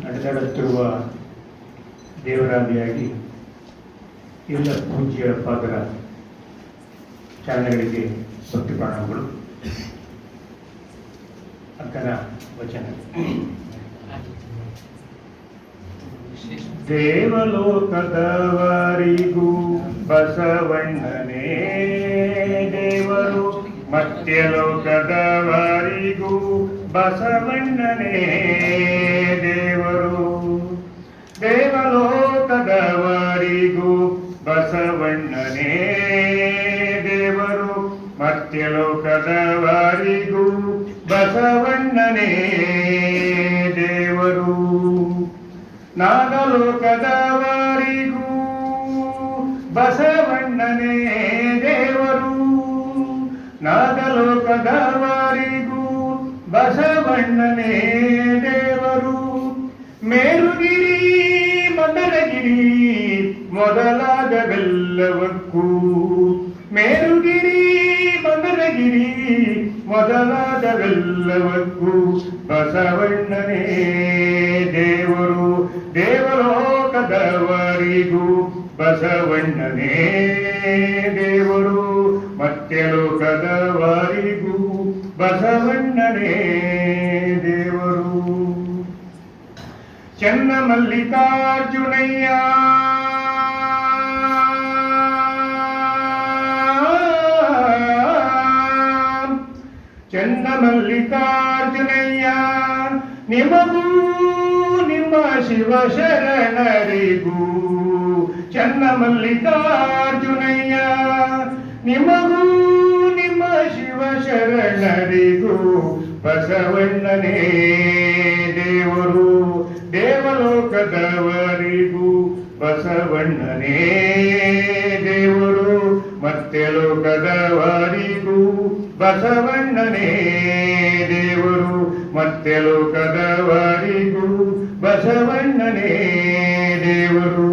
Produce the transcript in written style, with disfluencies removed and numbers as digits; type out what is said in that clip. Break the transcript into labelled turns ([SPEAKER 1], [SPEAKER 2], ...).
[SPEAKER 1] ನಡೆದಾಡುತ್ತಿರುವ ದೇವರಾದಿಯಾಗಿ ಎಲ್ಲ ಪೂಜ್ಯ ಪಾದರ ಚಾರಣಗಳಿಗೆ ಭಕ್ತಿ ಪ್ರಣಾಮಗಳು. ಅಕ್ಕನ ವಚನ. ದೇವಲೋಕದವರಿಗೂ ಬಸವಣ್ಣನೇ ದೇವರು, ಮರ್ತ್ಯಲೋಕದವರಿಗೂ ಬಸವಣ್ಣನೇ ದೇವರು. ದೇವಲೋಕದವರಿಗೂ ಬಸವಣ್ಣನೇ ದೇವರು, ಮರ್ತ್ಯಲೋಕದವರಿಗೂ ಬಸವಣ್ಣನೇ ದೇವರು. ನಾಗಲೋಕದವರಿಗೂ ಬಸವಣ್ಣನೇ ದೇವರು, ನಾಗಲೋಕದವರಿಗೂ ಬಸವಣ್ಣನೇ ದೇವರು. ಮೇರುಗಿರಿ ಮಂದರಗಿರಿ ಮೊದಲಾದವೆಲ್ಲವಕ್ಕೂ, ಮೇರುಗಿರಿ ಮಂದರಗಿರಿ ಮೊದಲಾದವೆಲ್ಲವಕ್ಕೂ ಬಸವಣ್ಣನೇ ದೇವರು. ದೇವಲೋಕದವರಿಗೂ ಬಸವಣ್ಣನೇ ದೇವರು, ಮರ್ತ್ಯಲೋಕದವರಿಗೂ ಬಸವಣ್ಣನೇ ದೇವರು. ಚನ್ನಮಲ್ಲಿಕಾರ್ಜುನಯ್ಯ ಚನ್ನಮಲ್ಲಿಕಾರ್ಜುನಯ್ಯ, ನಿಮಗೂ ನಿಮ್ಮ ಶಿವಶರಣರಿಗೂ. ಚನ್ನಮಲ್ಲಿಕಾರ್ಜುನಯ್ಯ, ನಿಮಗೂ ನಿಮ್ಮ ಶಿವಶರಣರಿಗೂ ಬಸವಣ್ಣನೇ ದೇವರು. ದೇವಲೋಕದವರಿಗೂ ಬಸವಣ್ಣನೇ ದೇವರು, ಮರ್ತ್ಯಲೋಕದವರಿಗೂ ಬಸವಣ್ಣನೇ ದೇವರು, ಮರ್ತ್ಯಲೋಕದವರಿಗೂ ಬಸವಣ್ಣನೇ ದೇವರು.